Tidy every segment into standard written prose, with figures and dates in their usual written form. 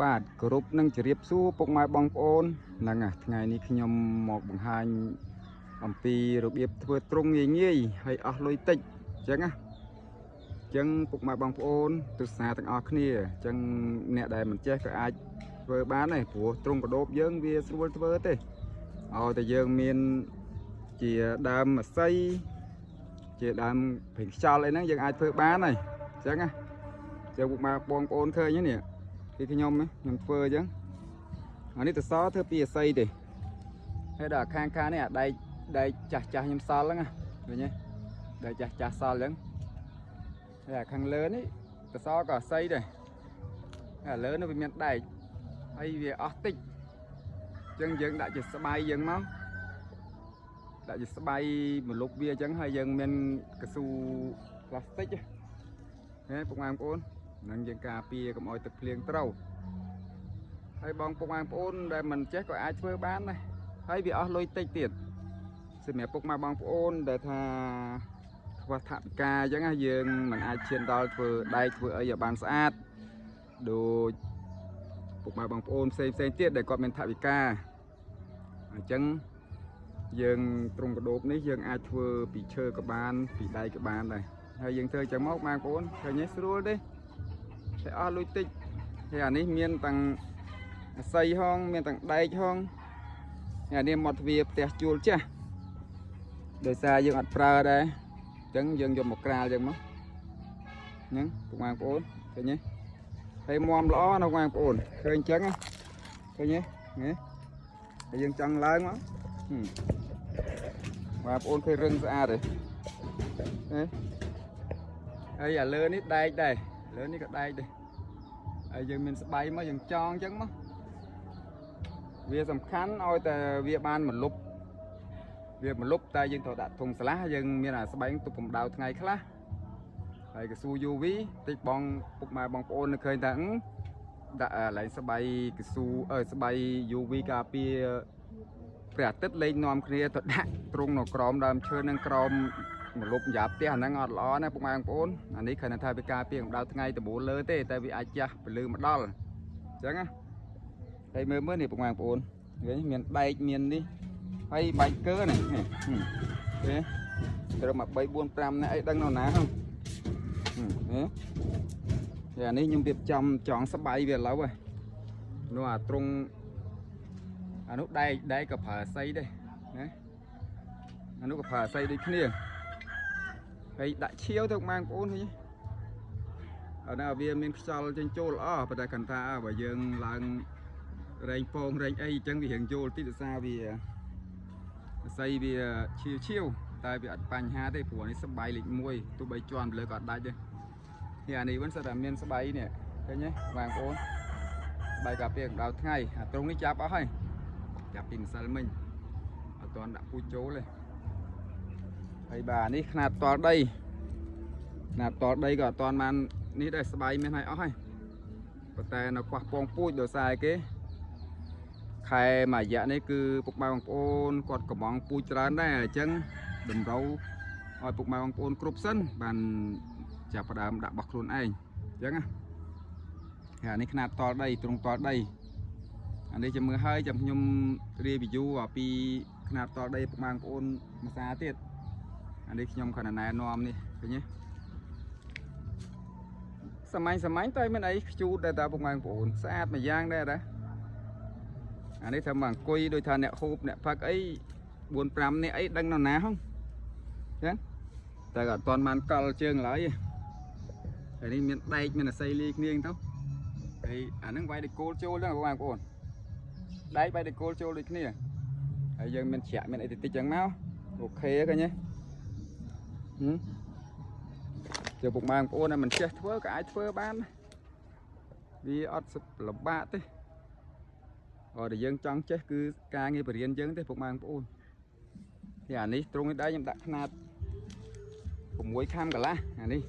បាទគោរពនឹងជម្រាបសួរពុកម៉ែបងប្អូនហ្នឹងថ្ងៃនេះខ្ញុំមកបង្ហាញអំពីរបៀបធ្វើទ្រុងងាយហើយអស់លុយតិចអញ្ចឹងណាអញ្ចឹងពុកម៉ែបងប្អូនទស្សនាទាំងអស់គ្នាអញ្ចឹងអ្នកដែលមិនចេះក៏អាចធ្វើបានដែរព្រោះទ្រុងកដោបយើងវាស្រួលធ្វើទេឲ្យតែយើងមានជាដើមម្សៅជាដើមព្រេងខ្យល់អីហ្នឹងយើងអាចធ្វើបានហើយអញ្ចឹងណាចឹងពុកម៉ែបងប្អូនឃើញនេះគឺខ្ញុំធ្វើអញ្ចឹងអានេះទៅសធ្វើពីអាស័យទេហើយដល់ខាងនេះអាដែកចាស់ខ្ញុំសល់ហ្នឹងឃើញទេដែកចាស់សល់អញ្ចឹងហើយអាខាងលើនេះទៅសក៏អាស័យដែរហើយលើនោះវាមានដែកហើយវាអស់តិចអញ្ចឹងយើងដាក់ជាស្បៃយើងមកដាក់ជាស្បៃម្លប់វាអញ្ចឹងហើយយើងមានកស៊ូផ្លាស្ទិកហ៎ពុកម៉ែបងប្អូននឹងយើងការពារកុំឲ្យទឹកភ្លៀងត្រូវហើយបងពុកម៉ែបងប្អូនដែលមិនចេះក៏អាចធ្វើបានដែរហើយវាអស់លុយតិចទៀតសម្រាប់ពុកម៉ែបងប្អូនដែលថាខ្វះថវិកាអញ្ចឹងយើងមិនអាចឈានដល់ធ្វើដែកធ្វើអីឲ្យបានស្អាតដូចពុកម៉ែបងប្អូនផ្សេងទៀតដែលគាត់មានថវិកាអញ្ចឹងយើងទ្រុងកដោបនេះយើងអាចធ្វើពីឈើក៏បានពីដែកក៏បានដែរហើយយើងធ្វើចឹងមកបងប្អូនឃើញទេស្រួលទេតែអស់លុយតិចហើយអានេះមានទាំងអាស័យហងមានទាំងដែកហងអានេះមកទ្វារផ្ទះជួលចាស់ដោយសារយើងអត់ប្រើដែរអញ្ចឹងយើងយកមកក្រាលចឹងមកហ្នឹងពុកម៉ែបងប្អូនឃើញទេហើយមាំល្អណាស់បងប្អូនឃើញអញ្ចឹងឃើញទេនេះហើយយើងចង់ឡើងមកបងប្អូនឃើញរឹងស្អាតទេហើយអាលើនេះដែកដែរលើនេះក៏ដែកដែរហើយយើងមានស្បៃមកយើងចងអញ្ចឹងមកវាសំខាន់ឲ្យតែវាបានម្លប់តែយើងត្រូវដាក់ធុងស្លាយើងមានអាស្បែងទុកកម្ដៅថ្ងៃខ្លះហើយកស៊ូ UV តិចបងពុកម៉ែបងប្អូននៅឃើញថាដាក់កន្លែងស្បៃកស៊ូស្បៃ UV ការពារព្រះអាទិត្យលែងនាំគ្នាទៅដាក់ទ្រុងនៅក្រោមដើមឈើនឹងក្រោមម្លប់យ៉ាផ្ទះហ្នឹងអត់ល្អណាពុកម៉ែបងប្អូនអានេះគ្រាន់តែថាវាការពារកម្ដៅថ្ងៃដំបូលលើទេតែវាអាចចាស់ពលឺមកដល់អញ្ចឹងណាហើយមើលនេះពុកម៉ែបងប្អូនឃើញមានដែកមាននេះហើយបែកកើនេះទេត្រឹម3 4 5នាក់អីដឹងនៅណាហ្នឹងហើយអានេះខ្ញុំរៀបចំចងស្បៃវាឥឡូវហើយនោះអាទ្រុងអានោះដែកក៏ប្រើអាស័យដែរណាអានោះក៏ប្រើអាស័យដូចគ្នាហើយដាក់ឈៀវទៅបងប្អូននេះអានេះវាមានខ្យល់ចេញចូលល្អប៉ុន្តែគាត់ថាបើយើងឡើងរែងពងរែងអីអញ្ចឹងវារៀងយល់តិចដោយសារវាអាស័យវាឈៀវតែវាអត់បញ្ហាទេព្រោះនេះស្បៃលេខ1ទោះបីជាន់លើក៏អត់ដាច់ទេនេះអានេះវិញសិតតែមានស្បៃនេះឃើញទេបងប្អូនស្បៃការពារកម្ដៅថ្ងៃអាទ្រុងនេះចាប់អស់ហើយចាប់ពីម្សិលមិញអត់ទាន់ដាក់ពូជចូលទេហើយបាទនេះຂະຫນាតតលដីក៏អត់ទាន់បាននេះដែរស្បៃមានឲ្យអស់ហើយប៉ុន្តែនៅខ្វះពងពូជដោយសារគេខែមួយរយៈនេះគឺពុកម៉ែបងប្អូនគាត់កំងពូជច្រើនដែរអញ្ចឹងតម្រូវឲ្យពុកម៉ែបងប្អូនគ្រប់សិនបានចាប់ផ្ដើមដាក់បោះខ្លួនឯងអញ្ចឹងណាហើយអានេះຂະຫນាតតលដីទ្រុងតលដីអានេះចាំមើលហើយចាំខ្ញុំreviewពីຂະຫນាតតលដីពុកម៉ែបងប្អូនមួយសារទៀតអានេះខ្ញុំគ្រាន់តែណែនាំនេះឃើញទេសាមញ្ញតែមានអីខ្ជូតដែរតាពុកម៉ែបងប្អូនស្អាតមួយយ៉ាងដែរតាអានេះថាមកអង្គុយដូចថាអ្នកហូបអ្នកផឹកអី4 5នាក់អីដឹងនៅណាហ្នឹងចឹងតែក៏អត់ទាន់បានកលជើងឡើយហើយនេះមានដែកមានអាស័យលីគ្នាទៅហើយអាហ្នឹងវាយដេកូលចូលហ្នឹងបងប្អូនដែកវាយដេកូលចូលដូចគ្នាហើយយើងមានជ្រាក់មានអីតិចចឹងមកអូខេឃើញទេជើពុកម៉ែបងប្អូនដែលមិនចេះធ្វើក៏អាចធ្វើបានវាអត់លំបាកទេតែយើងចង់ចេះគឺការងារបរៀនយើងទេពុកម៉ែបងប្អូនthì អានេះទ្រុងនេះដែរខ្ញុំដាក់ຂະຫນាត6 ខាំកន្លះអានេះ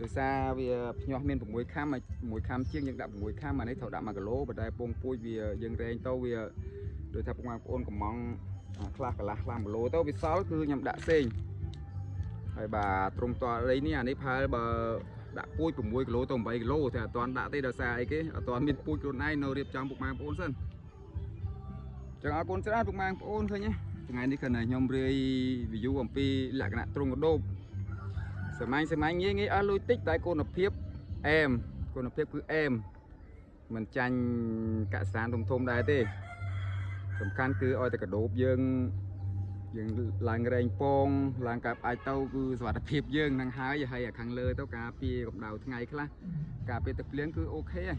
ដោយសារវាភ្ញាស់មាន6 ខាំ6 ខាំជាងយើងដាក់6 ខាំអានេះត្រូវដាក់1 គីឡូប៉ុន្តែពងពូជវាយើងរែងទៅវាដោយថាពុកម៉ែបងប្អូនកំងខ្លះកន្លះខ្លះ1 គីឡូទៅវាសល់គឺខ្ញុំដាក់ផ្សេងហើយបាទទ្រុងតដីនេះអានេះផើបើ đã pui của muối kilo tôm 7 kilo thì toàn đã tây đào xa ấy cái toàn miền pui kilo này nó điệp trong bụng mang ôn sân chẳng ai con sẽ bụng mang ôn thôi nhé ngày đi cần này nhom rơi ví dụ ông pi là cái nạn trung của đô sẽ mang nghĩ lôi tích tại cô nộp phiếp em cô nộp phiếp cứ em mình tranh cả sáng thông thông đây thế sầm khăn cứ oi tại cả đốp dương dương làng rèn pong làng cặp ai tàu cứ sọt phiếp dương năng hái giờ hay ở khang lơ tàu cà pi gặp đầu ngày khác cà pi tập liếng cứ ok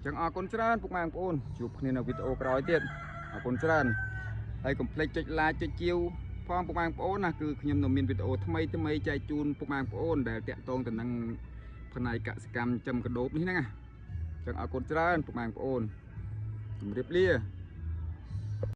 chẳng ai con sẽ bụng mang ôn chụp nên là video rồi tiền con sẽ hay complete chạy la chạy chiêu phong bụng mang ôn là cứ nhầm nằm miền video thay mấy chạy chun bụng mang ôn để tiện tôn từ năng phần này cả cam châm cái đốp như thế này chẳng ai con sẽ bụng mang ôn điệp lia